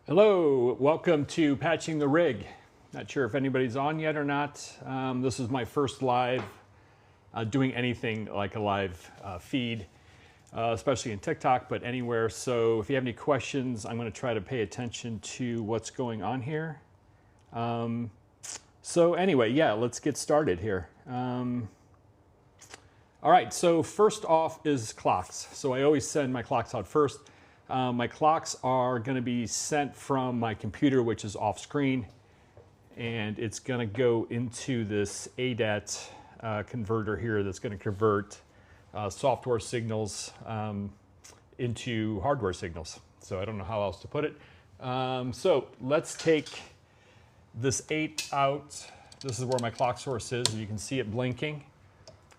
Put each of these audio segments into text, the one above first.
Hello, welcome to Patching the Rig. Not sure if anybody's on yet or not. This is my first live doing anything like a live feed, especially in TikTok, but anywhere. So if you have any questions, I'm going to try to pay attention to what's going on here. So anyway, yeah, let's get started here. All right, so first off is clocks. So I always send my clocks out first. My clocks are going to be sent from my computer, which is off screen, and it's going to go into this ADAT converter here that's going to convert software signals into hardware signals. So I don't know how else to put it. So let's take this 8 out. This is where my clock source is. You can see it blinking.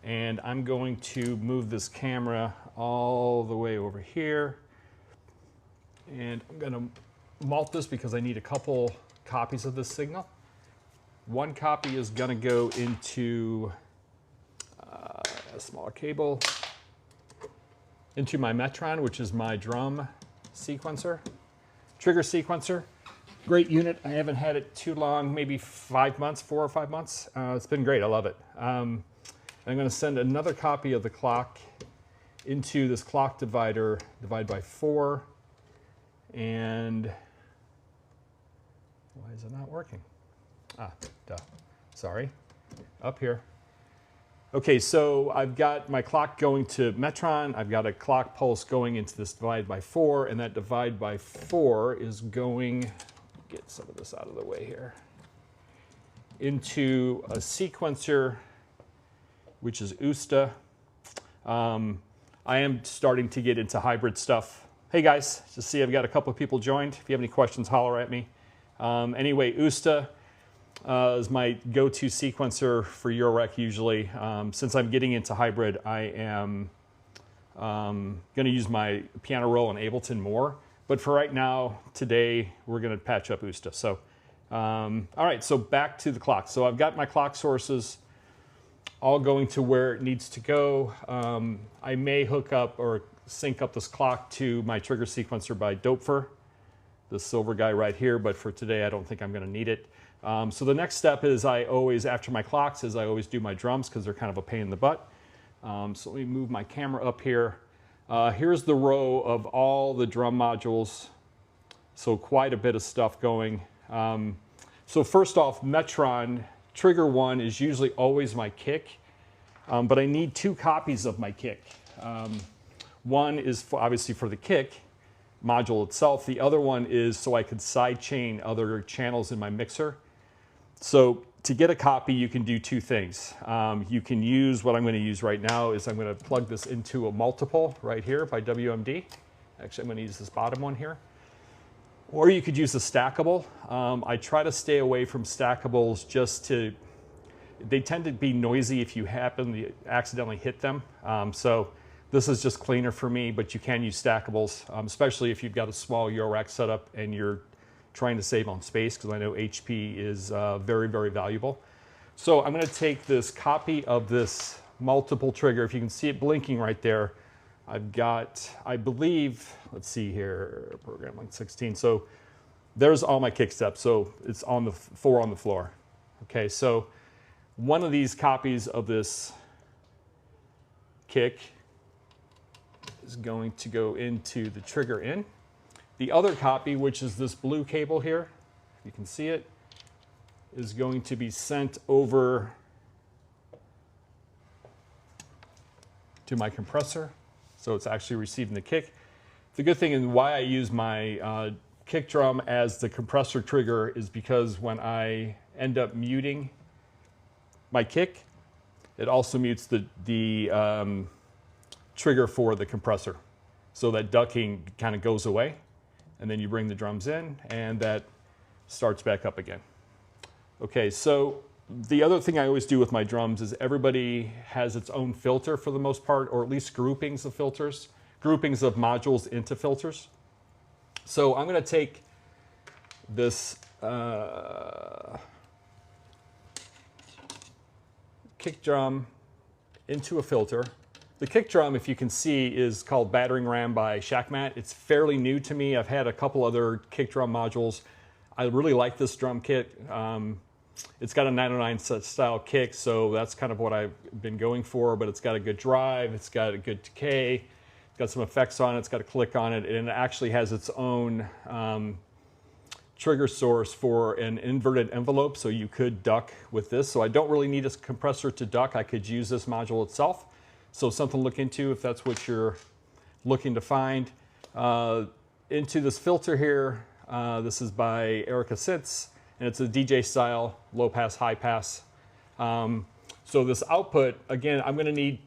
And I'm going to move this camera all the way over here. And I'm going to malt this because I need a couple copies of this signal. One copy is going to go into a smaller cable, into my Metron, which is my drum sequencer, trigger sequencer. Great unit. I haven't had it too long, maybe 5 months, 4 or 5 months. It's been great. I love it. I'm going to send another copy of the clock into this clock divider, divide by 4. And why is it not working? Ah, duh. Sorry. Up here. Okay, so I've got my clock going to Metron. I've got a clock pulse going into this divide by 4, and that divide by 4 is going, get some of this out of the way here, into a sequencer, which is USTA. I am starting to get into hybrid stuff. Hey guys, just see I've got a couple of people joined. If you have any questions, holler at me. Anyway, USTA is my go-to sequencer for eurorack usually. Since I'm getting into hybrid, I am going to use my piano roll and Ableton more. But for right now, today, we're going to patch up USTA. So, all right, so back to the clock. So I've got my clock sources all going to where it needs to go. I may hook up or sync up this clock to my trigger sequencer by Doepfer, the silver guy right here, but for today I don't think I'm going to need it. So the next step is I always, after my clocks, is I always do my drums because they're kind of a pain in the butt. So let me move my camera up here. Here's the row of all the drum modules, so quite a bit of stuff going. So first off, Metron, trigger 1 is usually always my kick, but I need 2 copies of my kick. One is obviously for the kick module itself. The other one is so I could sidechain other channels in my mixer. So to get a copy, you can do 2 things. You can use, what I'm going to use right now is I'm going to plug this into a multiple right here by WMD. Actually, I'm going to use this bottom one here. Or you could use a stackable. I try to stay away from stackables just to, they tend to be noisy if you happen to accidentally hit them. So this is just cleaner for me, but you can use stackables, especially if you've got a small eurorack setup and you're trying to save on space, because I know HP is very, very valuable. So I'm going to take this copy of this multiple trigger. If you can see it blinking right there, I've got, I believe, let's see here, program link 16. So there's all my kick steps. So it's on the 4 on the floor. Okay, so one of these copies of this kick is going to go into the trigger in. The other copy, which is this blue cable here, if you can see it, is going to be sent over to my compressor. So it's actually receiving the kick. The good thing and why I use my kick drum as the compressor trigger is because when I end up muting my kick, it also mutes the trigger for the compressor. So that ducking kind of goes away, and then you bring the drums in and that starts back up again. Okay, so the other thing I always do with my drums is everybody has its own filter for the most part, or at least groupings of filters, groupings of modules into filters. So I'm going to take this kick drum into a filter. The kick drum, if you can see, is called Battering Ram by Shackmat. It's fairly new to me. I've had a couple other kick drum modules. I really like this drum kit. It's got a 909 style kick, so that's kind of what I've been going for, but it's got a good drive, it's got a good decay, it's got some effects on it, it's got a click on it, and it actually has its own trigger source for an inverted envelope, so you could duck with this. So I don't really need a compressor to duck. I could use this module itself. So something to look into if that's what you're looking to find. Into this filter here, this is by Erica Sitz, and it's a DJ style, low pass, high pass. So this output, again, I'm gonna need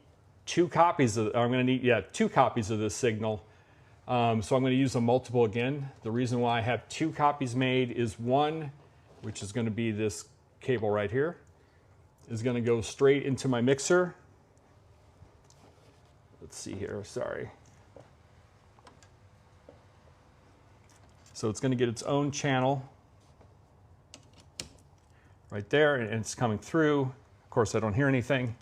two copies of this signal. So I'm going to use a multiple again. The reason why I have two copies made is one, which is going to be this cable right here, is going to go straight into my mixer. Let's see here, sorry. So it's going to get its own channel right there, and it's coming through. Of course, I don't hear anything.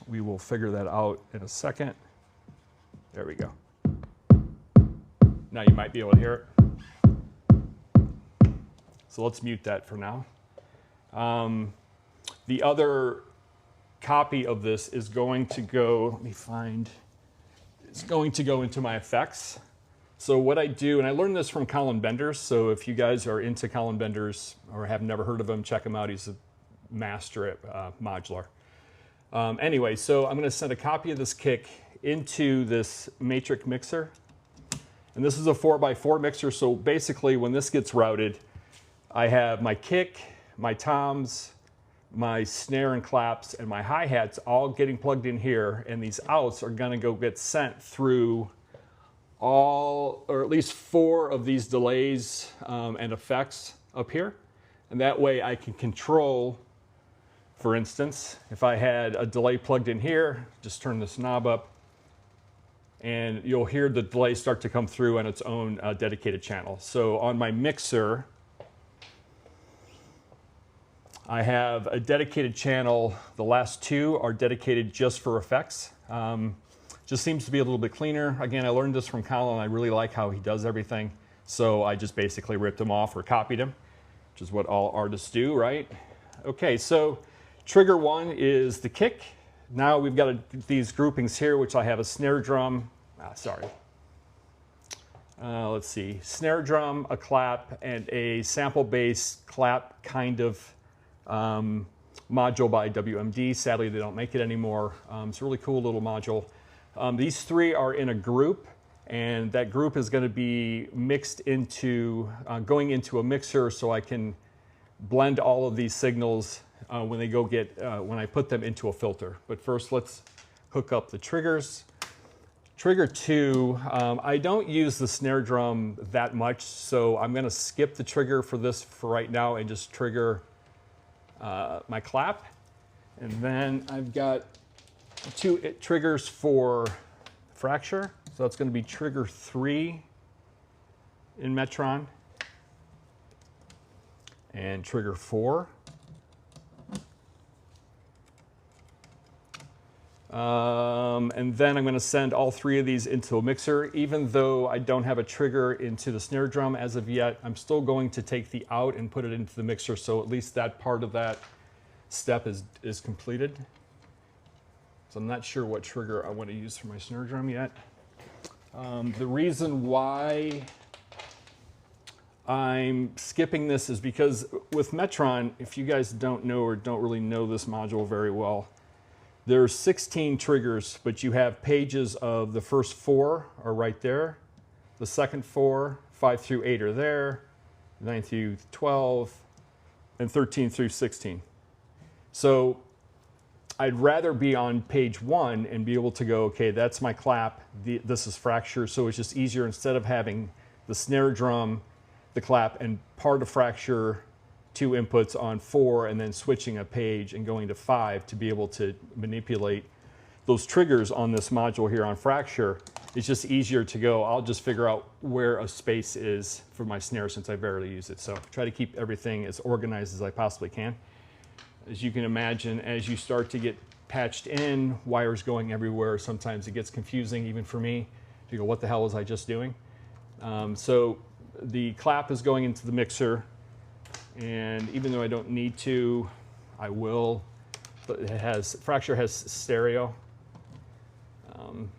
We will figure that out in a second. There we go. Now you might be able to hear it. So let's mute that for now. The other copy of this is going to go, let me find, it's going to go into my effects. So what I do, and I learned this from Colin Benders, so if you guys are into Colin Benders or have never heard of him, check him out. He's a master at modular. Anyway, so I'm going to send a copy of this kick into this matrix mixer. And this is a 4x4 mixer, so basically when this gets routed, I have my kick, my toms, my snare and claps, and my hi-hats all getting plugged in here, and these outs are gonna go get sent through all, or at least 4 of these delays and effects up here. And that way I can control, for instance, if I had a delay plugged in here, just turn this knob up, and you'll hear the delay start to come through on its own dedicated channel. So on my mixer, I have a dedicated channel. The last 2 are dedicated just for effects. Just seems to be a little bit cleaner. Again, I learned this from Colin. I really like how he does everything. So I just basically ripped him off or copied him, which is what all artists do, right? Okay, so trigger 1 is the kick. Now we've got these groupings here, which I have a snare drum, let's see, snare drum, a clap, and a sample-based clap kind of module by WMD. Sadly, they don't make it anymore. It's a really cool little module. These 3 are in a group, and that group is going to be mixed into, going into a mixer so I can blend all of these signals when they go when I put them into a filter. But first, let's hook up the triggers. Trigger 2, I don't use the snare drum that much, so I'm gonna skip the trigger for this for right now and just trigger my clap. And then I've got 2 triggers for fracture. So that's gonna be trigger 3 in Metron and trigger 4. And then I'm going to send all 3 of these into a mixer. Even though I don't have a trigger into the snare drum as of yet, I'm still going to take the out and put it into the mixer, so at least that part of that step is completed. So I'm not sure what trigger I want to use for my snare drum yet. The reason why I'm skipping this is because with Metron, if you guys don't know or don't really know this module very well, there's 16 triggers, but you have pages of the first 4 are right there. The second 4, 5 through 8 are there, 9 through 12, and 13 through 16. So I'd rather be on page 1 and be able to go, okay, that's my clap, this is fracture, so it's just easier instead of having the snare drum, the clap, and part of fracture, 2 inputs on 4, and then switching a page and going to 5 to be able to manipulate those triggers on this module here on fracture. It's just easier to go, I'll just figure out where a space is for my snare since I barely use it. So try to keep everything as organized as I possibly can. As you can imagine, as you start to get patched in, wires going everywhere. Sometimes it gets confusing even for me. You go, what the hell was I just doing? So the clap is going into the mixer, and even though I don't need to, I will. But Fracture has stereo.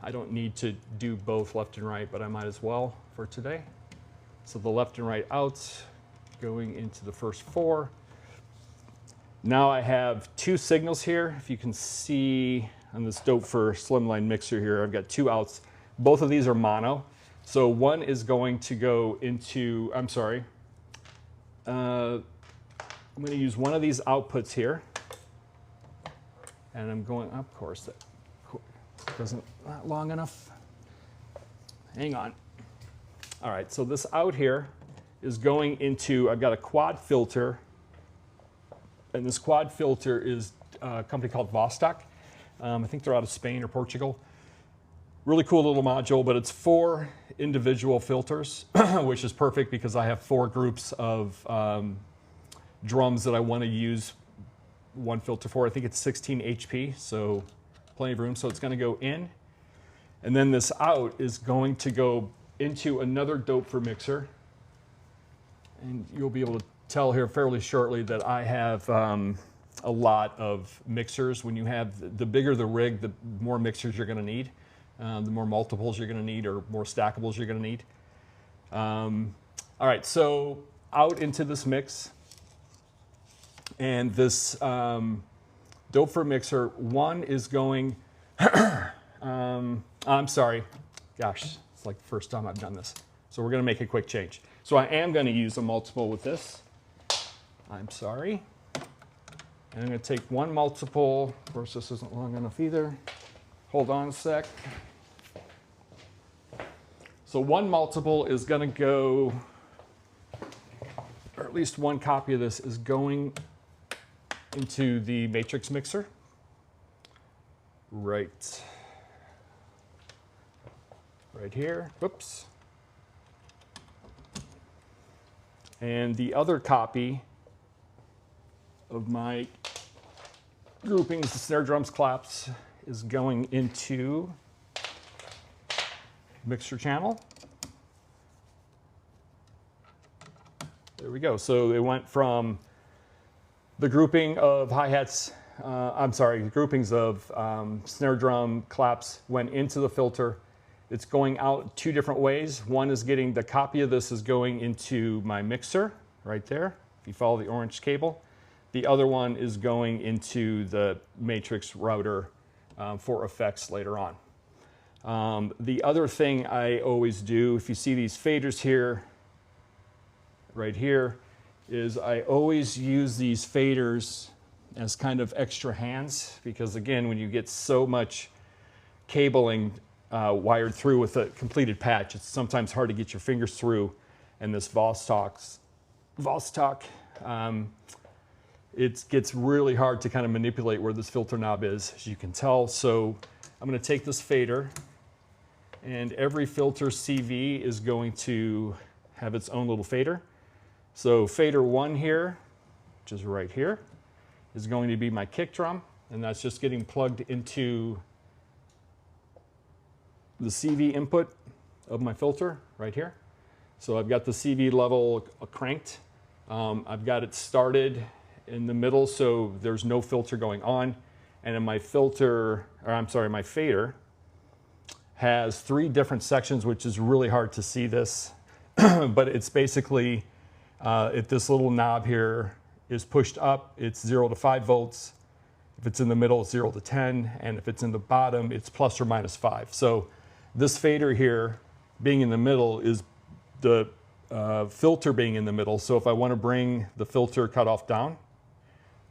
I don't need to do both left and right, but I might as well for today. So the left and right outs going into the first 4. Now I have 2 signals here. If you can see on this Doepfer slimline mixer here, I've got 2 outs. Both of these are mono. So one is going to go into, I'm sorry, I'm going to use one of these outputs here. And I'm going, of course, that doesn't, not long enough. Hang on. All right, so this out here is going into, I've got a quad filter. And this quad filter is a company called Vostok. I think they're out of Spain or Portugal. Really cool little module, but it's 4 individual filters, which is perfect because I have 4 groups of drums that I want to use one filter for. I think it's 16 HP, so plenty of room. So it's going to go in. And then this out is going to go into another Doepfer mixer. And you'll be able to tell here fairly shortly that I have a lot of mixers. When you have, the bigger the rig, the more mixers you're going to need. The more multiples you're going to need, or more stackables you're going to need. All right, so out into this mix. And this Doepfer mixer, one is going, I'm sorry, gosh, it's like the first time I've done this. So we're going to make a quick change. So I am going to use a multiple with this. I'm sorry. And I'm going to take one multiple. Of course, this isn't long enough either. Hold on a sec. So one multiple is going to go, or at least one copy of this is going into the matrix mixer. Right here. Whoops. And the other copy of my groupings, the snare drums, claps, is going into mixer channel. There we go. So it went from the grouping of hi-hats, the groupings of snare drum, claps went into the filter. It's going out 2 different ways. One is getting, the copy of this is going into my mixer right there, if you follow the orange cable. The other one is going into the matrix router for effects later on. The other thing I always do, if you see these faders here, right here, is I always use these faders as kind of extra hands, because again, when you get so much cabling wired through with a completed patch, it's sometimes hard to get your fingers through. And this Vostok, it gets really hard to kind of manipulate where this filter knob is, as you can tell. So I'm going to take this fader, and every filter CV is going to have its own little fader. So fader 1 here, which is right here, is going to be my kick drum, and that's just getting plugged into the CV input of my filter right here. So I've got the CV level cranked. I've got it started in the middle, so there's no filter going on. And then my filter, or I'm sorry, my fader has 3 different sections, which is really hard to see this, but it's basically, if this little knob here is pushed up, it's 0 to 5 volts. If it's in the middle, it's 0 to 10. And if it's in the bottom, it's plus or minus 5. So this fader here being in the middle is the filter being in the middle. So if I want to bring the filter cutoff down,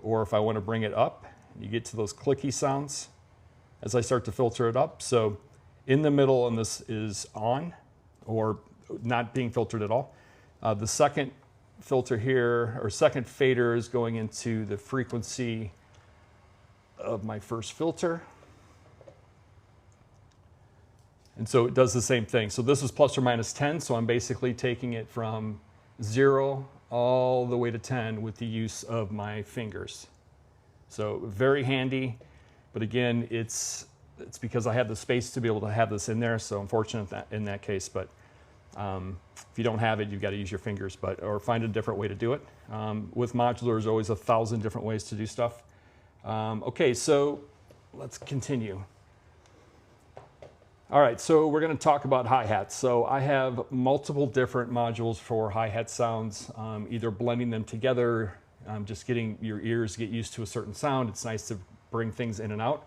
or if I want to bring it up, you get to those clicky sounds as I start to filter it up. So in the middle, and this is on, or not being filtered at all. The second filter here, or second fader, is going into the frequency of my first filter. And so it does the same thing. So this is plus or minus 10, so I'm basically taking it from 0 all the way to 10 with the use of my fingers. So very handy. But again, it's because I have the space to be able to have this in there, so I'm fortunate in that case. But if you don't have it, you've got to use your fingers, or find a different way to do it. With modular, there's always 1,000 different ways to do stuff. Okay, so let's continue. All right, so we're going to talk about hi-hats. So I have multiple different modules for hi-hat sounds, either blending them together, just getting your ears get used to a certain sound. It's nice to bring things in and out.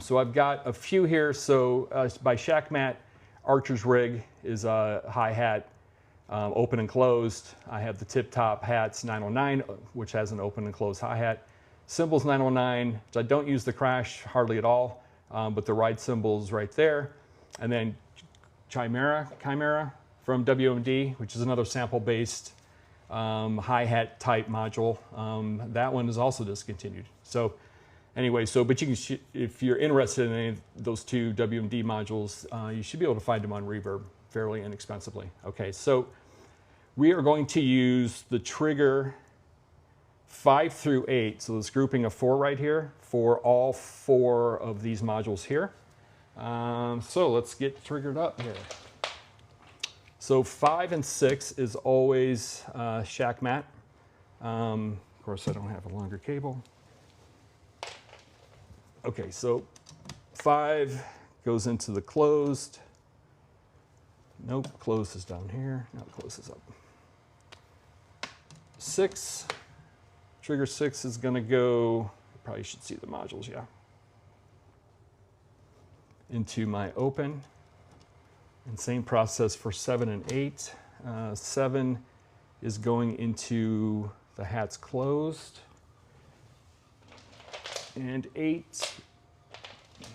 So I've got a few here. So by Shackmat, Archer's Rig is a hi-hat, open and closed. I have the Tip Top Hats 909, which has an open and closed hi-hat. Cymbals 909, which I don't use the crash hardly at all, but the ride cymbal's right there. And then Chimera from WMD, which is another sample-based hi-hat type module. That one is also discontinued. So anyway, but you can, if you're interested in any of those two WMD modules, you should be able to find them on Reverb fairly inexpensively. Okay, so we are going to use the trigger 5 through 8, so this grouping of 4 right here, for all 4 of these modules here. So let's get triggered up here. So 5 and 6 is always Shackmat. Of course, I don't have a longer cable. Okay, so 5 goes into the closed. Nope, closed is down here. No, closed is up. 6, trigger 6 is going to go, probably should see the modules, yeah, into my open. And same process for 7 and 8. 7 is going into the hats closed. And 8,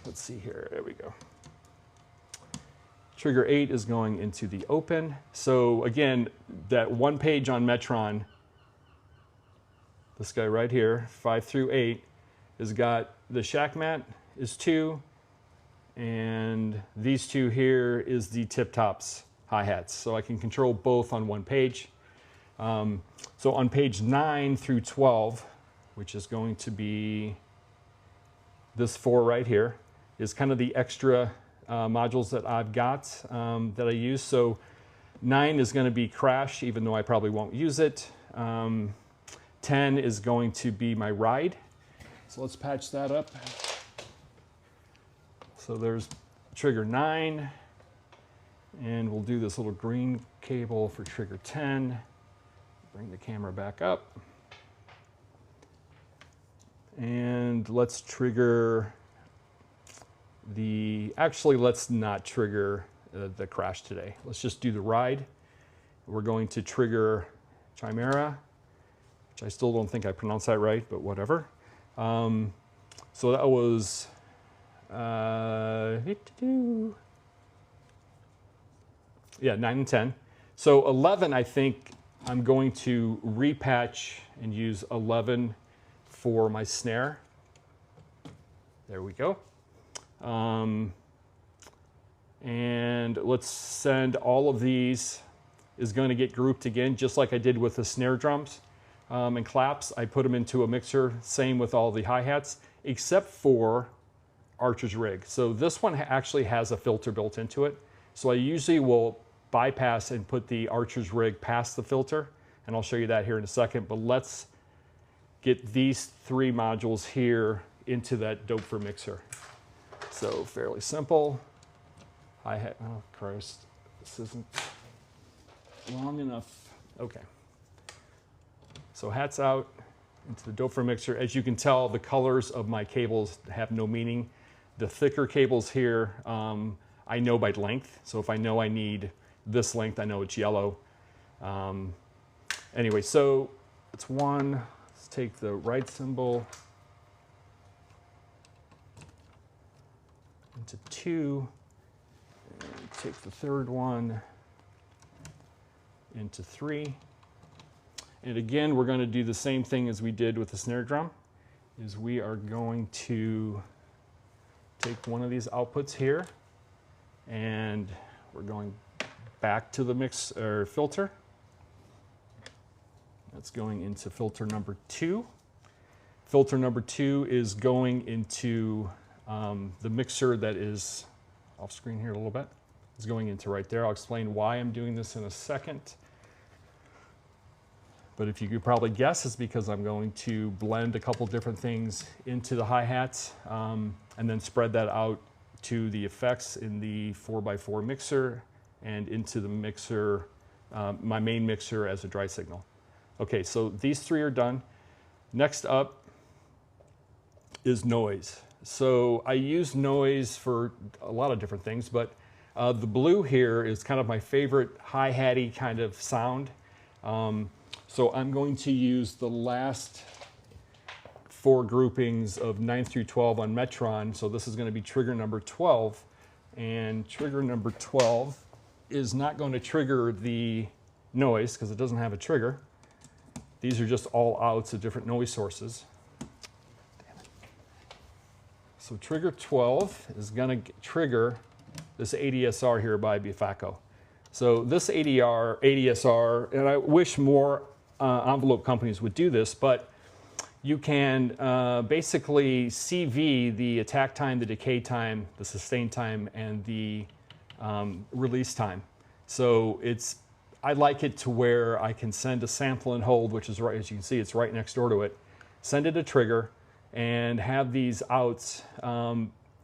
let's see here, there we go. Trigger 8 is going into the open. So again, that one page on Metron, this guy right here, 5 through 8, has got the Shackmat is 2, and these 2 here is the Tip Tops hi-hats. So I can control both on one page. So on page 9 through 12, which is going to be this 4 right here, is kind of the extra modules that I've got that I use. So 9 is going to be crash, even though I probably won't use it. 10 is going to be my ride. So let's patch that up. So there's trigger 9, and we'll do this little green cable for trigger 10. Bring the camera back up. And let's trigger actually let's not trigger the crash today. Let's just do the ride. We're going to trigger Chimera, which I still don't think I pronounced that right, but whatever. So that was, yeah, 9 and 10. So 11, I think I'm going to repatch and use 11 for my snare. There we go. And let's send all of these is going to get grouped again, just like I did with the snare drums and claps. I put them into a mixer, same with all the hi-hats, except for Archer's Rig. So this one actually has a filter built into it. So I usually will bypass and put the Archer's Rig past the filter, and I'll show you that here in a second. But let's get these 3 modules here into that Dope4 mixer. So fairly simple. Hi-hat, oh Christ, this isn't long enough. Okay. So hats out into the Dope4 mixer. As you can tell, the colors of my cables have no meaning. The thicker cables here, I know by length. So if I know I need this length, I know it's yellow. Anyway, so it's 1. Let's take the right cymbal into 2, and take the 3rd one into 3. And again, we're going to do the same thing as we did with the snare drum, is we are going to take one of these outputs here, and we're going back to the mix or filter. That's going into filter number 2. Filter number 2 is going into the mixer that is off screen here a little bit. It's going into right there. I'll explain why I'm doing this in a second. But if you could probably guess, it's because I'm going to blend a couple different things into the hi-hats and then spread that out to the effects in the 4x4 mixer and into the mixer, my main mixer as a dry signal. Okay, so these 3 are done. Next up is noise. So I use noise for a lot of different things, but the blue here is kind of my favorite hi-hatty kind of sound. So I'm going to use the last 4 groupings of 9 through 12 on Metron. So this is going to be trigger number 12. And trigger number 12 is not going to trigger the noise because it doesn't have a trigger. These are just all outs of different noise sources. Damn it. So trigger 12 is going to trigger this ADSR here by Bifaco. So this ADSR, and I wish more envelope companies would do this, but you can basically CV the attack time, the decay time, the sustain time, and the release time. So I like it to where I can send a sample and hold, which is right, as you can see, it's right next door to it, send it a trigger, and have these outs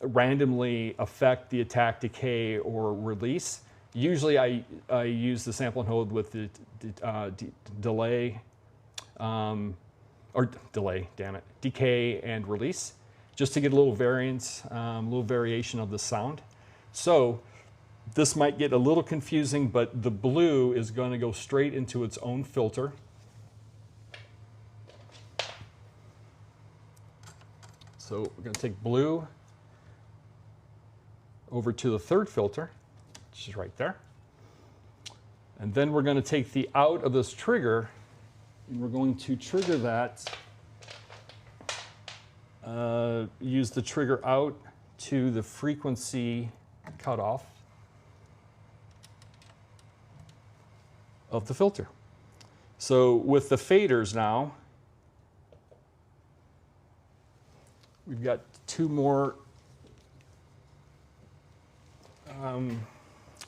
randomly affect the attack, decay, or release. Usually I use the sample and hold with the decay and release, just to get a little variance, a little variation of the sound. So this might get a little confusing, but the blue is going to go straight into its own filter. So we're going to take blue over to the 3rd filter, which is right there. And then we're going to take the out of this trigger, and we're going to trigger that, use the trigger out to the frequency cutoff of the filter. So with the faders now, we've got 2 more.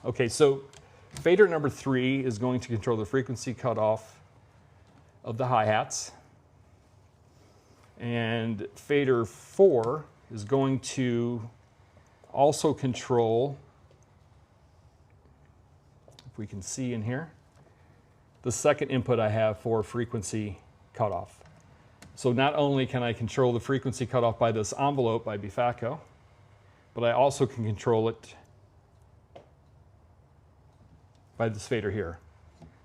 Okay, so fader number 3 is going to control the frequency cutoff of the hi-hats. And fader 4 is going to also control, if we can see in here, the second input I have for frequency cutoff. So not only can I control the frequency cutoff by this envelope by Bifaco, but I also can control it by this fader here.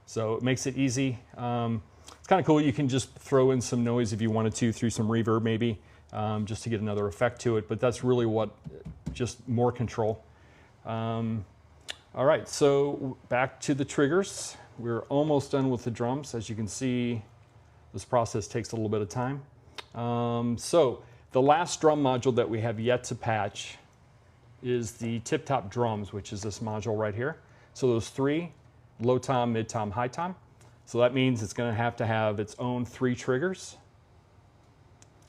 So it makes it easy. It's kind of cool. You can just throw in some noise if you wanted to through some reverb maybe, just to get another effect to it. But that's really what, just more control. All right, so back to the triggers. We're almost done with the drums. As you can see, this process takes a little bit of time. So the last drum module that we have yet to patch is the tip-top drums, which is this module right here. So those 3, low tom, mid tom, high tom. So that means it's going to have its own 3 triggers.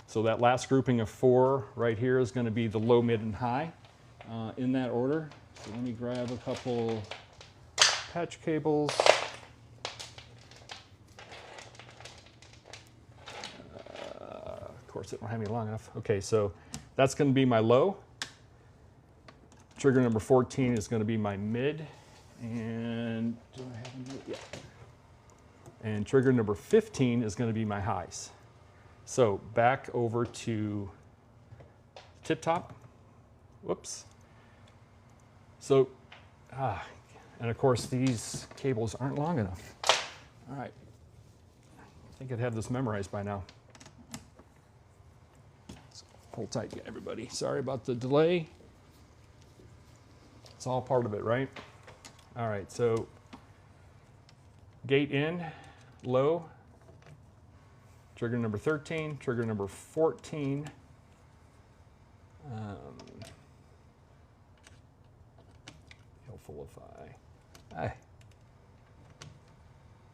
So that last grouping of 4 right here is going to be the low, mid, and high in that order. So let me grab a couple patch cables. Of course, it don't have me long enough. Okay, so that's going to be my low. Trigger number 14 is going to be my mid. And do I have a note? Yeah. And trigger number 15 is going to be my highs. So back over to tip top. Whoops. So, and of course these cables aren't long enough. All right. I think I'd have this memorized by now. So hold tight, everybody. Sorry about the delay. It's all part of it, right? All right, so gate in, low, trigger number 13, trigger number 14. Helpful if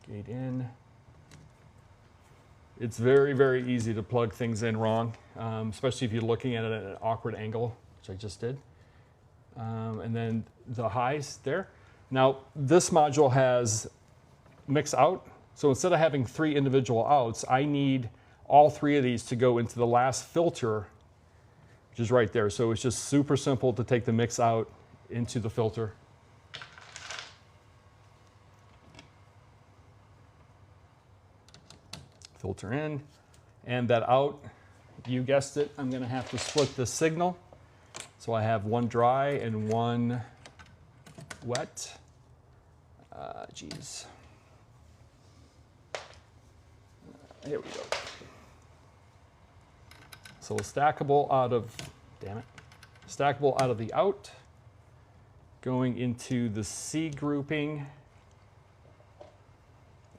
gate in It's very, very easy to plug things in wrong, especially if you're looking at it at an awkward angle, which I just did. And then the highs there. Now, this module has mix out. So instead of having 3 individual outs, I need all 3 of these to go into the last filter, which is right there. So it's just super simple to take the mix out into the filter. Filter in, and that out, you guessed it, I'm gonna have to split the signal. So I have 1 dry and 1 wet. Geez. Here we go. So stackable out of, damn it, stackable out of the out, going into the C grouping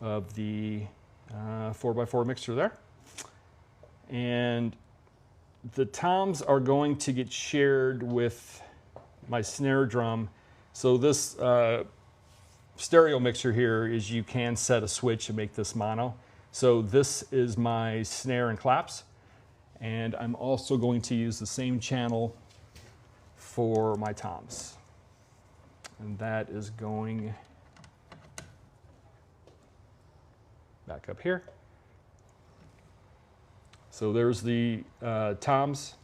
of the 4x4 mixer there. And the toms are going to get shared with my snare drum. So this stereo mixer here is you can set a switch and make this mono. So this is my snare and claps. And I'm also going to use the same channel for my toms. And that is going back up here. So there's the toms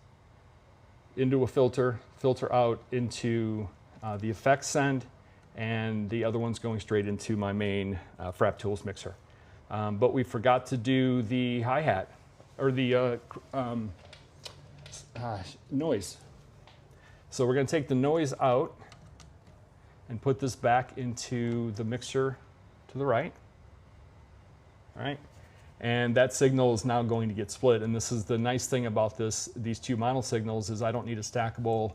into a filter, filter out into the effects end, and the other one's going straight into my main Frap Tools mixer. But we forgot to do the hi-hat, or the noise. So we're going to take the noise out and put this back into the mixer to the right. All right, and that signal is now going to get split. And this is the nice thing about these 2 mono signals is I don't need a stackable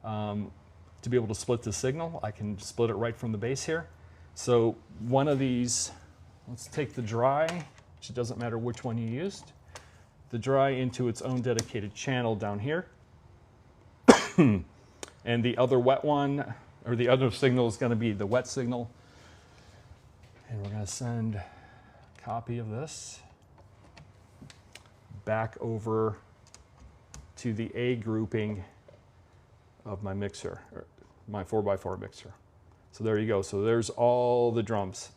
to be able to split the signal. I can split it right from the base here. So one of these, let's take the dry, which it doesn't matter which one you used, the dry into its own dedicated channel down here. And the other wet one, or the other signal is going to be the wet signal. And we're going to send a copy of this back over to the A grouping of my mixer, or my 4x4 mixer. So there you go. So there's all the drums.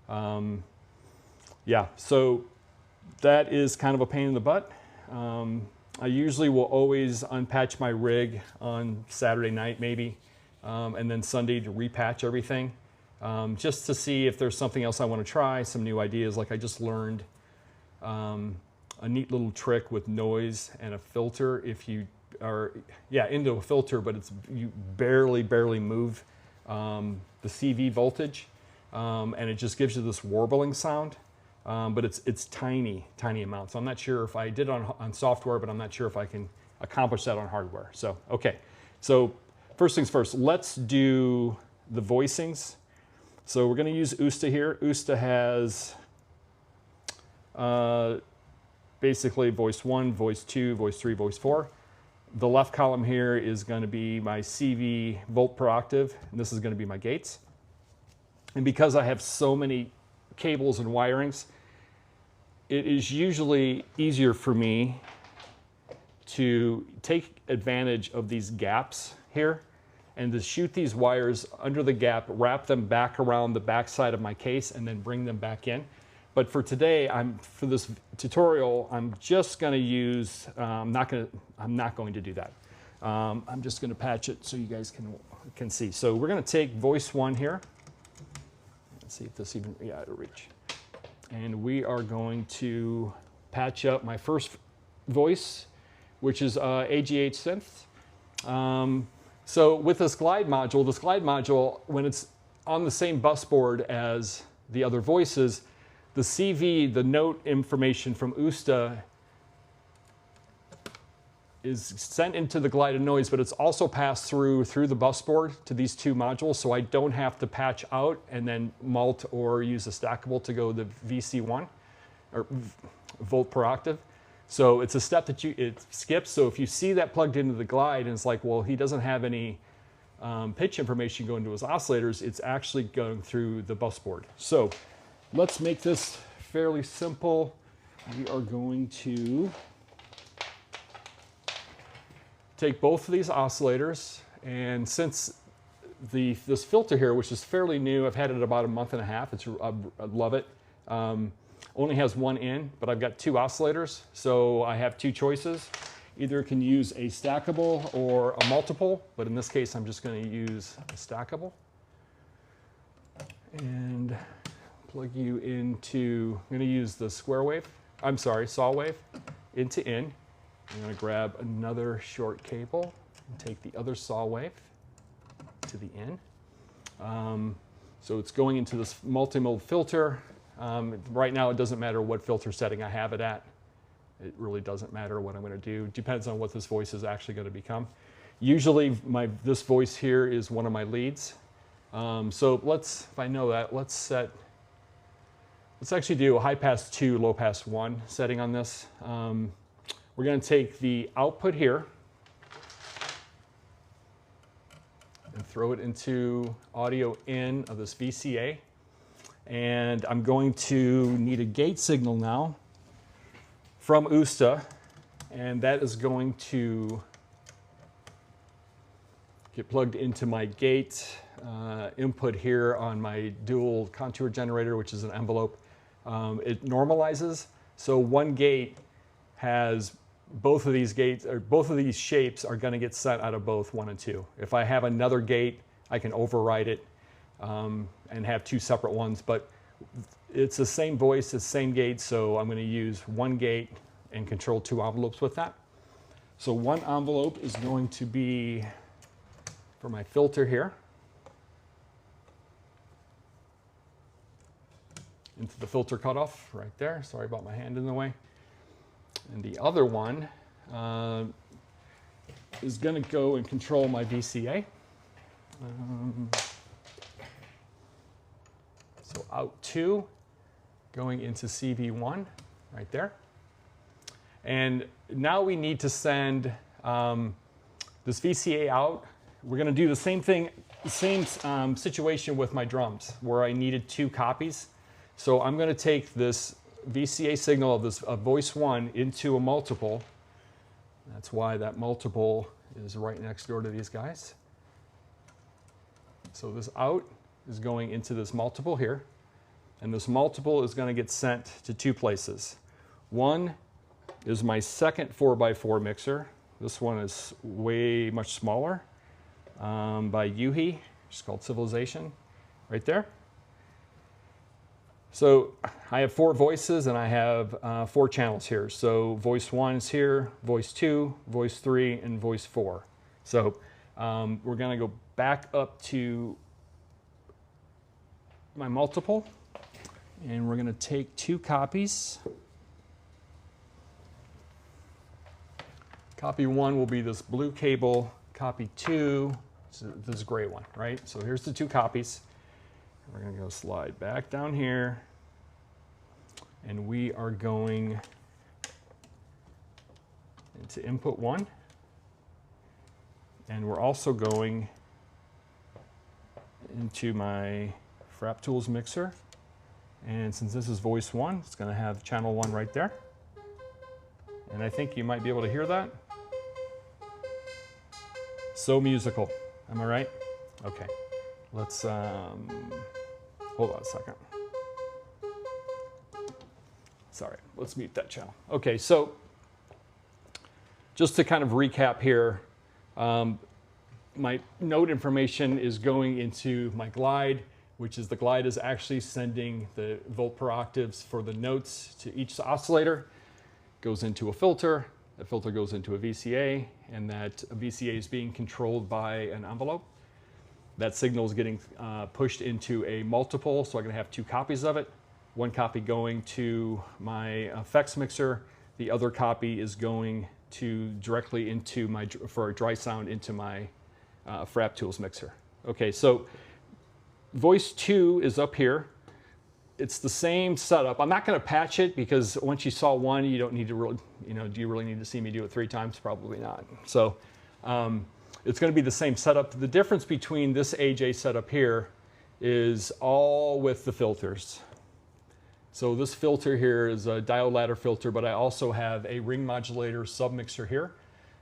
Yeah, so that is kind of a pain in the butt. I usually will always unpatch my rig on Saturday night maybe, and then Sunday to repatch everything, just to see if there's something else I want to try, some new ideas. Like I just learned a neat little trick with noise and a filter. If you are, into a filter, but you barely move the CV voltage, and it just gives you this warbling sound. But it's tiny amounts. I'm not sure if I did it on software, but I'm not sure if I can accomplish that on hardware. So, okay. So first things first, let's do the voicings. So we're going to use Usta here. Usta has basically voice 1, voice 2, voice 3, voice 4. The left column here is going to be my CV volt per octave, and this is going to be my gates. And because I have so many cables and wirings, it is usually easier for me to take advantage of these gaps here and to shoot these wires under the gap, wrap them back around the back side of my case, and then bring them back in. But for today, for this tutorial, I'm just going to use, I'm not going to do that. I'm just going to patch it so you guys can see. So we're going to take voice 1 here. Let's see if this even, it'll reach. And we are going to patch up my first voice, which is AGH synth. So with this glide module, when it's on the same bus board as the other voices, the CV, the note information from Usta, is sent into the glide and noise, but it's also passed through the bus board to these 2 modules, so I don't have to patch out and then mult or use a stackable to go the VC1, or volt per octave. So it's a step that it skips. So if you see that plugged into the glide and it's like, well, he doesn't have any pitch information going to his oscillators, it's actually going through the bus board. So let's make this fairly simple. we are going to take both of these oscillators, and since this filter here, which is fairly new, I've had it about a month and a half, I love it, only has one in, but I've got two oscillators, so I have two choices. Either can use a stackable or a multiple, but in this case I'm just going to use a stackable. And plug you into, I'm going to use the saw wave into in. I'm going to grab another short cable and take the other saw wave to the in. So it's going into this multimode filter. Right now it doesn't matter what filter setting I have it at. It really doesn't matter what I'm going to do. Depends on what this voice is actually going to become. Usually this voice here is one of my leads. So if I know that, let's actually do a high pass 2, low pass 1 setting on this. We're going to take the output here and throw it into audio in of this VCA. And I'm going to need a gate signal now from USTA, and that is going to get plugged into my gate input here on my dual contour generator, which is an envelope. It normalizes, so one gate has both of these gates, or both of these shapes are going to get sent out of both 1 and 2. If I have another gate, I can override it and have two separate ones, but it's the same voice, the same gate, so I'm going to use one gate and control two envelopes with that. So one envelope is going to be for my filter here, into the filter cutoff right there. Sorry about my hand in the way. And the other one is going to go and control my VCA. So out 2 going into CV1 right there. And now we need to send this VCA out. We're going to do the same thing, same situation with my drums where I needed 2 copies. So I'm going to take this VCA signal of voice 1 into a multiple. That's why that multiple is right next door to these guys. So this out is going into this multiple here, and this multiple is going to get sent to 2 places. One is my second 4x4 mixer. This one is way much smaller, by Yuhi, it's called Civilization, right there. So I have 4 voices and I have 4 channels here. So voice 1 is here, voice 2, voice 3, and voice 4. So we're going to go back up to my multiple, and we're going to take 2 copies. Copy 1 will be this blue cable. Copy 2, this gray one, right? So here's the 2 copies. We're going to go slide back down here, and we are going into input 1, and we're also going into my Frap Tools mixer, and since this is voice 1, it's going to have channel 1 right there, and I think you might be able to hear that. So musical, am I right? Okay, let's hold on a second. Sorry, let's mute that channel. Okay, so just to kind of recap here, my note information is going into my glide, which is the glide is actually sending the volt per octaves for the notes to each oscillator, goes into a filter, the filter goes into a VCA, and that VCA is being controlled by an envelope. That signal is getting pushed into a multiple, so I'm going to have 2 copies of it. One copy going to my effects mixer. The other copy is going to directly into my, for a dry sound, into my Frap Tools mixer. Okay, so voice 2 is up here. It's the same setup. I'm not going to patch it because once you saw one, you don't need to really, do you really need to see me do it 3 times? Probably not. So it's going to be the same setup. The difference between this AJ setup here is all with the filters. So this filter here is a diode ladder filter, but I also have a ring modulator submixer here.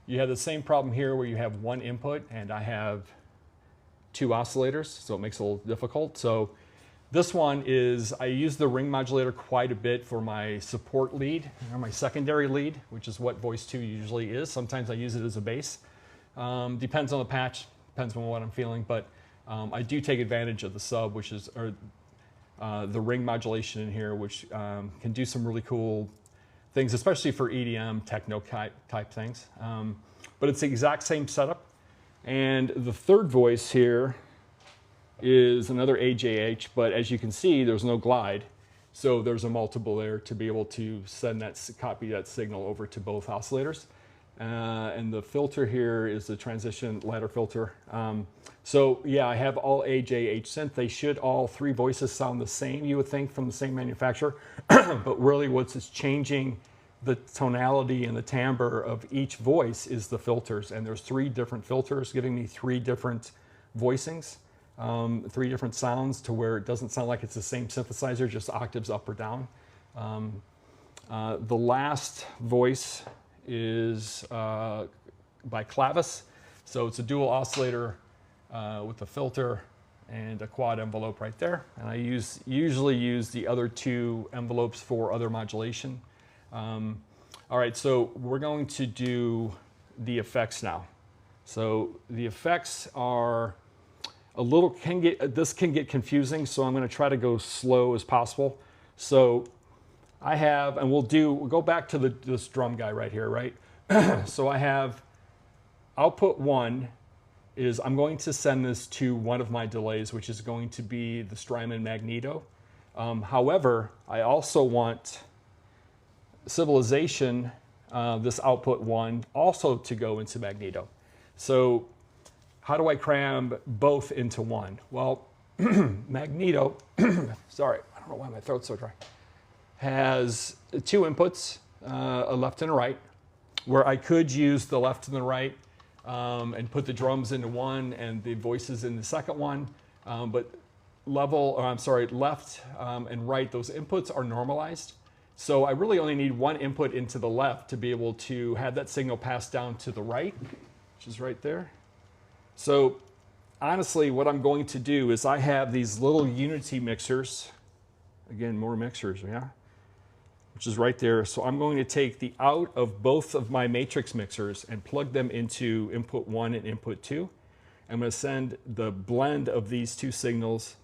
You have the same problem here where you have one input and I have two oscillators, so it makes it a little difficult. So this one is, I use the ring modulator quite a bit for my support lead, or my secondary lead, which is what voice 2 usually is. Sometimes I use it as a bass. Depends on the patch, depends on what I'm feeling, but I do take advantage of the sub, which is, or the ring modulation in here, which can do some really cool things, especially for EDM, techno type things. But it's the exact same setup. And the third voice here is another AJH, but as you can see, there's no glide. So there's a multiple there to be able to send that, copy that signal over to both oscillators. And the filter here is the transition ladder filter. So yeah, I have all AJH synth. They should all three voices sound the same, you would think, from the same manufacturer. But really what's changing the tonality and the timbre of each voice is the filters. And there's three different filters giving me three different voicings, three different sounds, to where it doesn't sound like it's the same synthesizer, just octaves up or down. The last voice is by Clavis. So it's a dual oscillator with a filter and a quad envelope right there. And I usually use the other two envelopes for other modulation. All right, so we're going to do the effects now. So the effects are a little, this can get confusing, so I'm going to try to go slow as possible. So I have, and we'll go back to this drum guy right here, right? So I have output 1 is, I'm going to send this to one of my delays, which is going to be the Strymon Magneto. However, I also want Civilization, this output 1, also to go into Magneto. So how do I cram both into one? Well, Magneto, sorry, I don't know why my throat's so dry, has two inputs, a left and a right, where I could use the left and the right and put the drums into one and the voices in the second one. But left and right, those inputs are normalized. So I really only need one input into the left to be able to have that signal pass down to the right, which is right there. So honestly, what I'm going to do is I have these little unity mixers. Again, more mixers, yeah, which is right there. So I'm going to take the out of both of my matrix mixers and plug them into input 1 and input 2. I'm going to send the blend of these two signals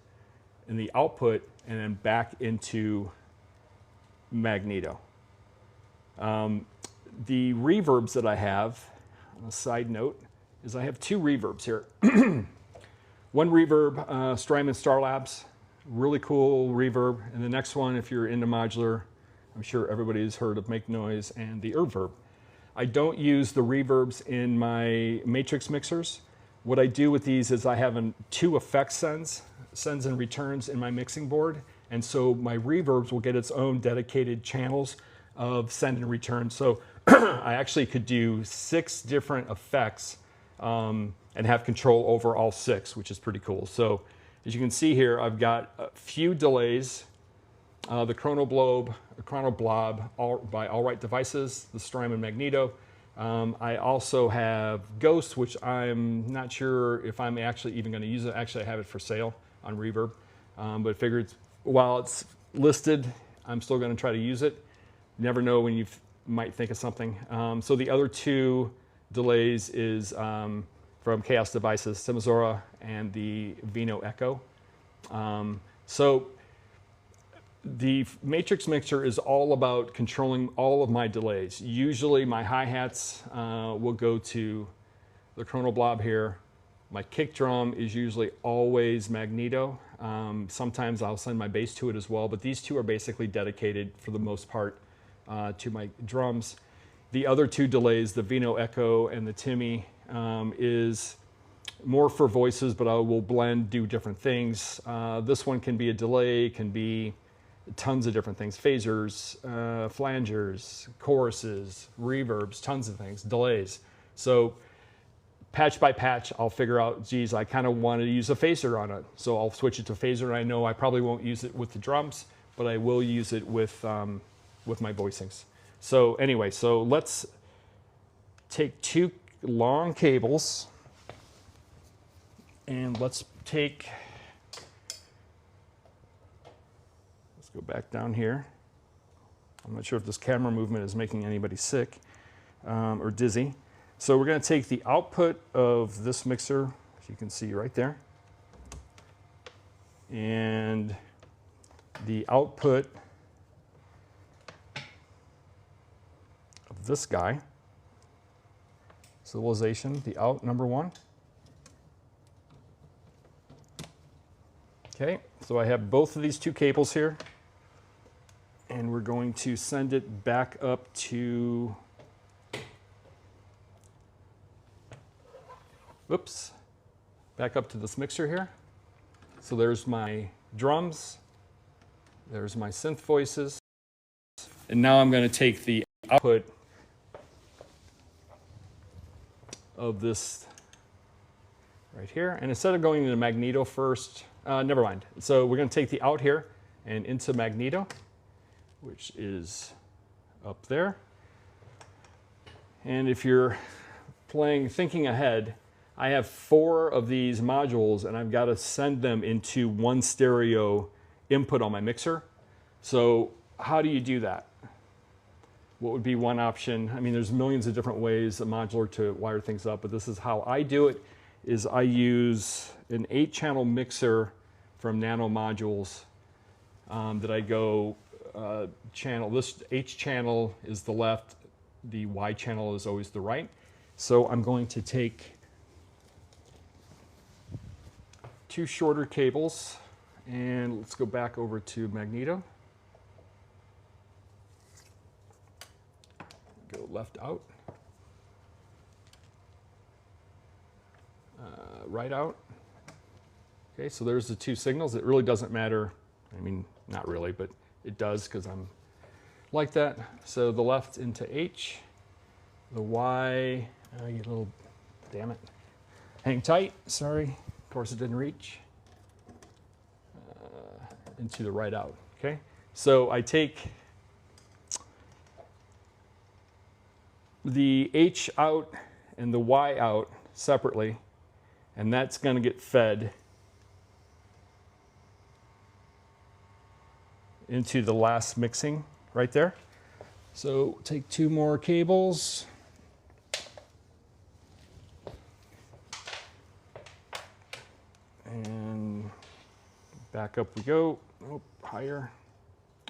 in the output and then back into Magneto. The reverbs that I have, on a side note, is I have two reverbs here. One reverb, Strymon Star Labs, really cool reverb. And the next one, if you're into modular, I'm sure everybody's heard of Make Noise and the Reverb. I don't use the reverbs in my matrix mixers. What I do with these is I have two effect sends and returns in my mixing board. And so my reverbs will get its own dedicated channels of send and return. So I actually could do 6 different effects and have control over all 6, which is pretty cool. So as you can see here, I've got a few delays. The Chronoblob by All Right Devices, the Strymon Magneto. I also have Ghost, which I'm not sure if I'm actually even going to use it. Actually, I have it for sale on Reverb, but figured while it's listed, I'm still going to try to use it. You never know when you might think of something. So the other 2 delays is from Chaos Devices, Simazora, and the Vino Echo. So the matrix mixer is all about controlling all of my delays. Usually my hi-hats will go to the Chronoblob here. My kick drum is usually always Magneto. Sometimes I'll send my bass to it as well, but these 2 are basically dedicated for the most part to my drums. The other 2 delays, the Vino Echo and the Timmy, is more for voices, but I will blend, do different things. This one can be a delay, can be tons of different things, phasers, flangers, choruses, reverbs, tons of things, delays. So patch by patch, I'll figure out, geez, I kind of want to use a phaser on it. So I'll switch it to phaser, and I know I probably won't use it with the drums, but I will use it with my voicings. So anyway, so let's take 2 long cables and let's go back down here. I'm not sure if this camera movement is making anybody sick or dizzy. So we're going to take the output of this mixer, as you can see right there, and the output of this guy, civilization, the out number 1. Okay, so I have both of these 2 cables here, and we're going to send it back up to, back up to this mixer here. So there's my drums, there's my synth voices, and now I'm going to take the output of this right here, and instead of going into magneto first, never mind. So we're going to take the out here and into magneto, which is up there. And if you're thinking ahead, I have 4 of these modules and I've got to send them into one stereo input on my mixer. So how do you do that? What would be one option? I mean, there's millions of different ways, a modular to wire things up, but this is how I do it, is I use an 8-channel mixer from Nano Modules that I go channel. This H channel is the left, the Y channel is always the right. So I'm going to take 2 shorter cables and let's go back over to magneto. Go left out, right out. Okay, so there's the 2 signals. It really doesn't matter. I mean, not really, but it does because I'm like that. So the left into H, the Y, you little, damn it. Hang tight, sorry. Of course it didn't reach. Into the right out, okay? So I take the H out and the Y out separately, and that's going to get fed into the last mixing right there. So take 2 more cables. And back up we go. Oh, higher.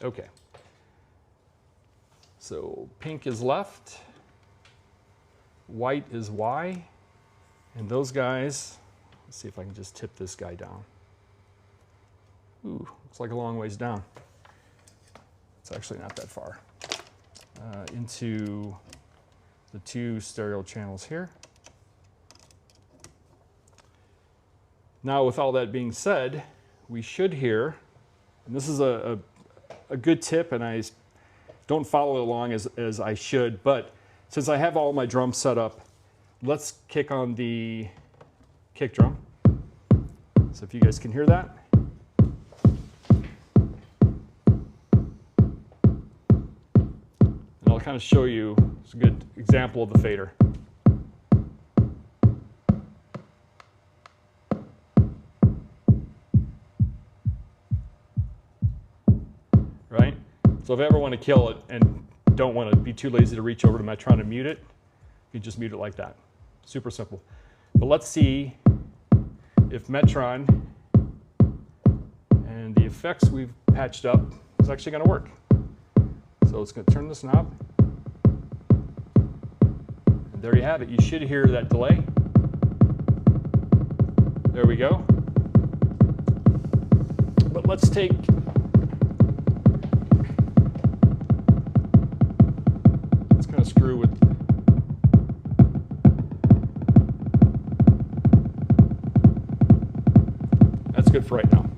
Okay. So pink is left, white is Y, and those guys, let's see if I can just tip this guy down. Ooh, looks like a long ways down. It's actually not that far. Into the 2 stereo channels here. Now, with all that being said, we should hear, and this is a good tip, and I don't follow along as I should, but since I have all my drums set up, let's kick on the kick drum. So if you guys can hear that. And I'll kind of show you, it's a good example of the fader. Right? So if I ever want to kill it and don't want to be too lazy to reach over to Metron and mute it, you just mute it like that. Super simple. But let's see if Metron and the effects we've patched up is actually going to work. So it's going to turn this knob. And there you have it. You should hear that delay. There we go. But let's take screw with that's good for right now.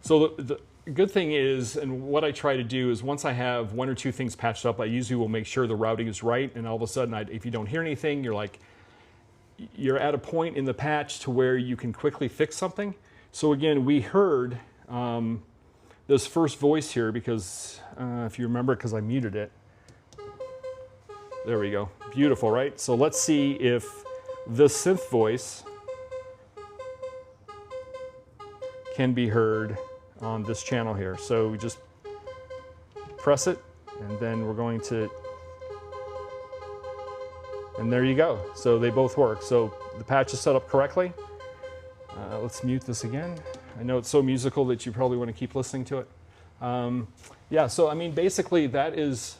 So the good thing is, and what I try to do is once I have 1 or 2 things patched up, I usually will make sure the routing is right, and all of a sudden if you don't hear anything, you're at a point in the patch to where you can quickly fix something. So again, we heard this first voice here because if you remember, because I muted it. There we go. Beautiful, right? So let's see if this synth voice can be heard on this channel here. So we just press it, and then we're going to, and there you go. So they both work. So the patch is set up correctly. Let's mute this again. I know it's so musical that you probably want to keep listening to it. Yeah, so I mean, basically that is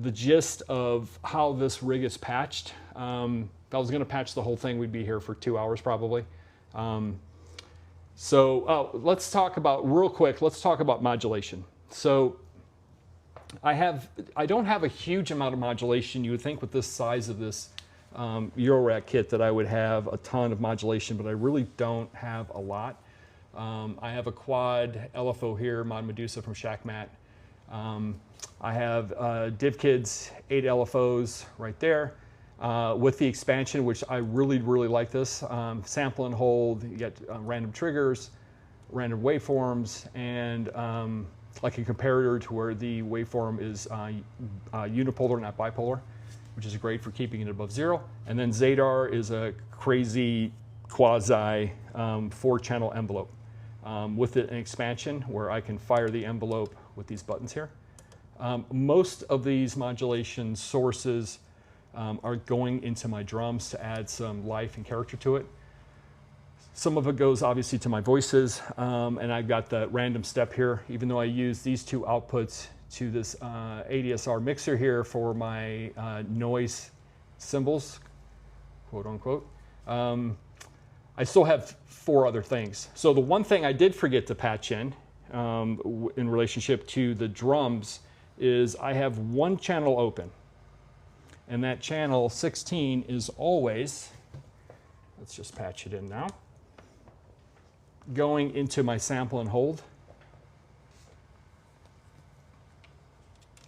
the gist of how this rig is patched. If I was going to patch the whole thing, we'd be here for 2 hours probably. Let's talk about, real quick, let's talk about modulation. So I don't have a huge amount of modulation. You would think with this size of this eurorack kit that I would have a ton of modulation, but I really don't have a lot. I have a quad LFO here, Mod Medusa from ShackMat. I have DivKid's 8 LFOs right there with the expansion, which I really, really like this. Sample and hold, you get random triggers, random waveforms, and like a comparator to where the waveform is unipolar, not bipolar, which is great for keeping it above 0. And then Zadar is a crazy quasi 4-channel envelope with an expansion where I can fire the envelope with these buttons here. Most of these modulation sources are going into my drums to add some life and character to it. Some of it goes obviously to my voices, and I've got the random step here, even though I use these 2 outputs to this ADSR mixer here for my noise cymbals, quote unquote. I still have 4 other things. So the one thing I did forget to patch in relationship to the drums is I have 1 channel open, and that channel 16 is always, let's just patch it in now, going into my sample and hold,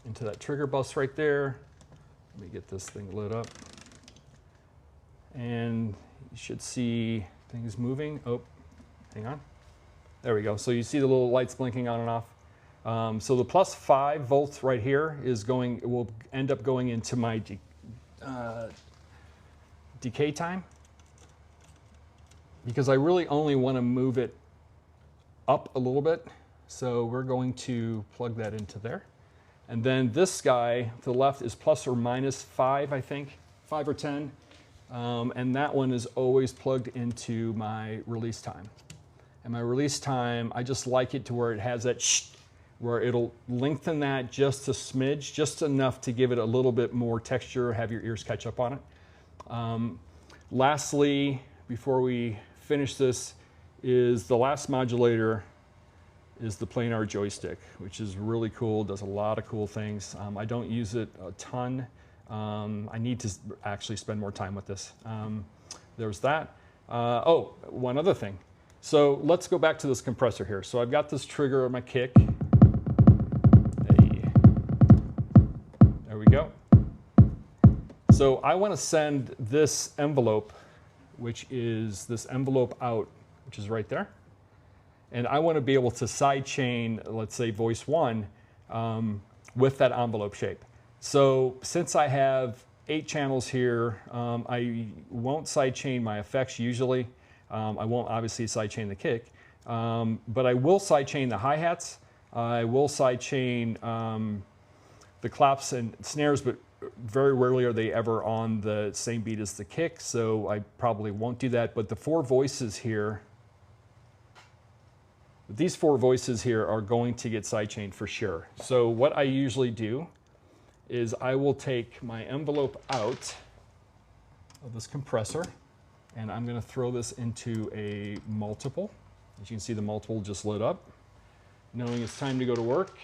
into that trigger bus right there. Let me get this thing lit up. And you should see things moving. Oh, hang on. There we go. So you see the little lights blinking on and off. So the plus 5 volts right here is going, it will end up going into my decay time, because I really only want to move it up a little bit. So we're going to plug that into there. And then this guy to the left is plus or minus 5, I think, 5 or 10. And that one is always plugged into my release time. And my release time, I just like it to where it has that where it'll lengthen that just a smidge, just enough to give it a little bit more texture, have your ears catch up on it. Lastly, before we finish this, is the last modulator is the planar joystick, which is really cool, does a lot of cool things. I don't use it a ton. I need to actually spend more time with this. There's that. Oh, one other thing. So let's go back to this compressor here. So I've got this trigger on my kick. Hey. There we go. So I want to send this envelope, which is this envelope out, which is right there. And I want to be able to sidechain, let's say voice 1, with that envelope shape. So since I have 8 channels here, I won't sidechain my effects usually. I won't obviously sidechain the kick, but I will sidechain the hi-hats. I will sidechain the claps and snares, but very rarely are they ever on the same beat as the kick, so I probably won't do that. But the 4 voices here, these 4 voices here are going to get sidechained for sure. So what I usually do is I will take my envelope out of this compressor, and I'm going to throw this into a multiple. As you can see, the multiple just lit up, knowing it's time to go to work.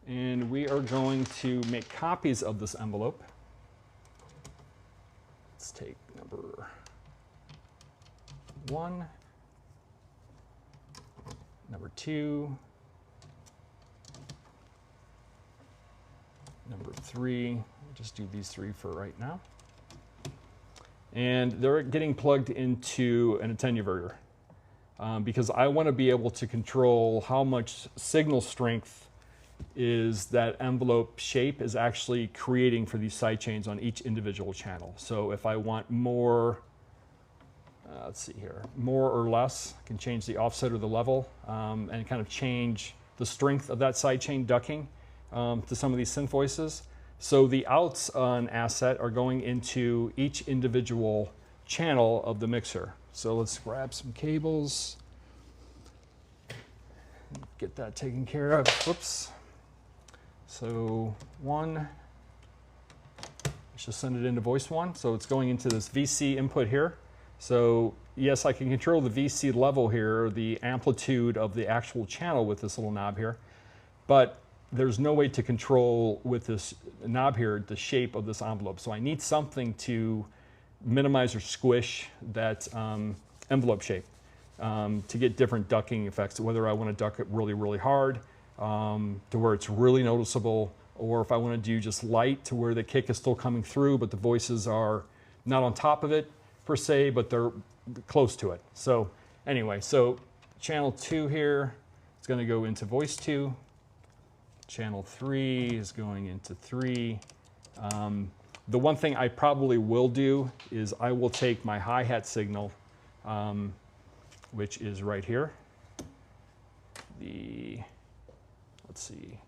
And we are going to make copies of this envelope. Let's take number 1, number 2, number 3. We'll just do these 3 for right now. And they're getting plugged into an attenuverter. because I want to be able to control how much signal strength is that envelope shape is actually creating for these sidechains on each individual channel. So if I want more, let's see here, more or less, I can change the offset or the level and kind of change the strength of that sidechain ducking to some of these synth voices. So the outs on asset are going into each individual channel of the mixer. So let's grab some cables, get that taken care of. Whoops. So one, let's just send it into voice one. So it's going into this VC input here. So yes, I can control the VC level here, the amplitude of the actual channel with this little knob here, but there's no way to control with this knob here the shape of this envelope. So I need something to minimize or squish that envelope shape to get different ducking effects, whether I want to duck it really, really hard to where it's really noticeable, or if I want to do just light to where the kick is still coming through, but the voices are not on top of it per se, but they're close to it. So anyway, so channel 2 here is going to go into voice 2. Channel 3 is going into 3. The one thing I probably will do is I will take my hi-hat signal, which is right here. Let's see,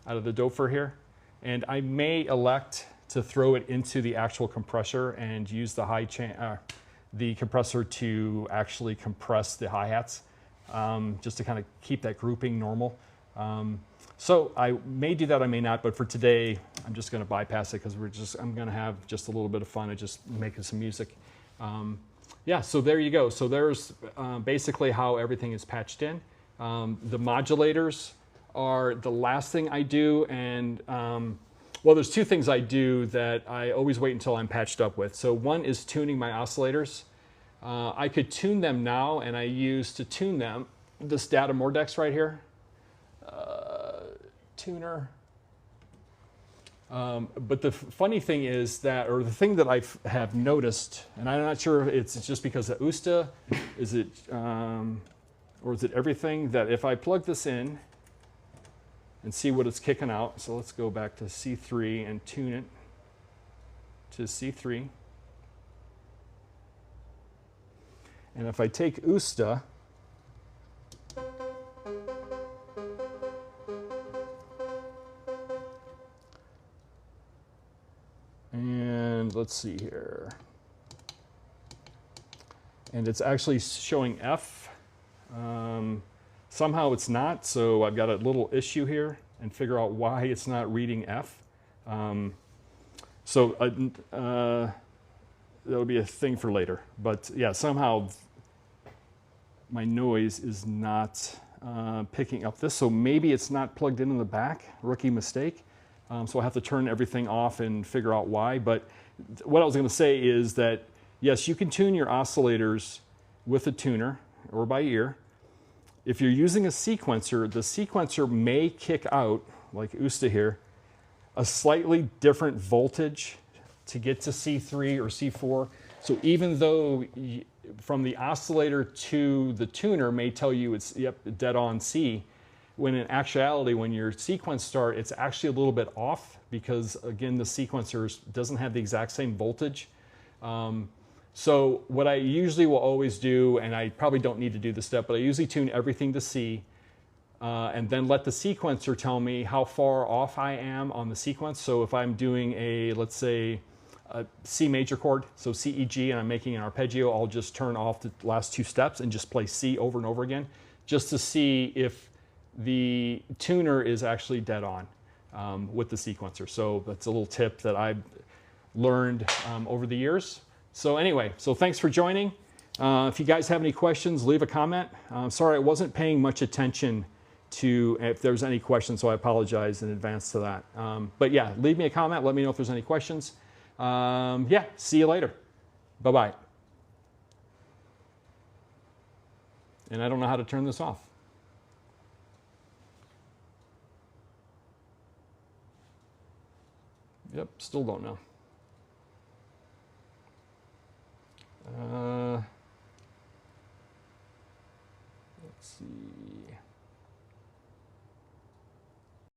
out of the Dofer here, and I may elect to throw it into the actual compressor and use the compressor to actually compress the hi-hats, just to kind of keep that grouping normal. So I may do that, I may not, but for today, I'm just going to bypass it because I'm going to have just a little bit of fun and just making some music. Yeah, so there you go. So there's basically how everything is patched in. The modulators are the last thing I do, and well, there's two things I do that I always wait until I'm patched up with. So one is tuning my oscillators. I could tune them now, and I use to tune them this data Mordex right here. Tuner. But the funny thing is that, or the thing that I have noticed, and I'm not sure if it's just because of Usta, is it, or is it everything, that if I plug this in and see what it's kicking out, so let's go back to C3 and tune it to C3. And if I take Usta, and let's see here, and it's actually showing F. Somehow it's not, so I've got a little issue here and figure out why it's not reading F. That'll be a thing for later. But yeah, somehow my noise is not picking up this, so maybe it's not plugged in the back, rookie mistake. So I'll have to turn everything off and figure out why. But what I was going to say is that, yes, you can tune your oscillators with a tuner or by ear. If you're using a sequencer, the sequencer may kick out, like Usta here, a slightly different voltage to get to C3 or C4. So even though from the oscillator to the tuner may tell you it's, yep, dead on C, when in actuality, when your sequence start, it's actually a little bit off because, again, the sequencer doesn't have the exact same voltage. So what I usually will always do, and I probably don't need to do this step, but I usually tune everything to C and then let the sequencer tell me how far off I am on the sequence. So if I'm doing a, let's say, a C major chord, so C, E, G, and I'm making an arpeggio, I'll just turn off the last two steps and just play C over and over again, just to see if the tuner is actually dead on with the sequencer. So that's a little tip that I've learned over the years. So anyway, so thanks for joining. If you guys have any questions, leave a comment. Sorry, I wasn't paying much attention to if there's any questions, so I apologize in advance to that. But yeah, leave me a comment. Let me know if there's any questions. Yeah, see you later. Bye-bye. And I don't know how to turn this off. Yep, still don't know.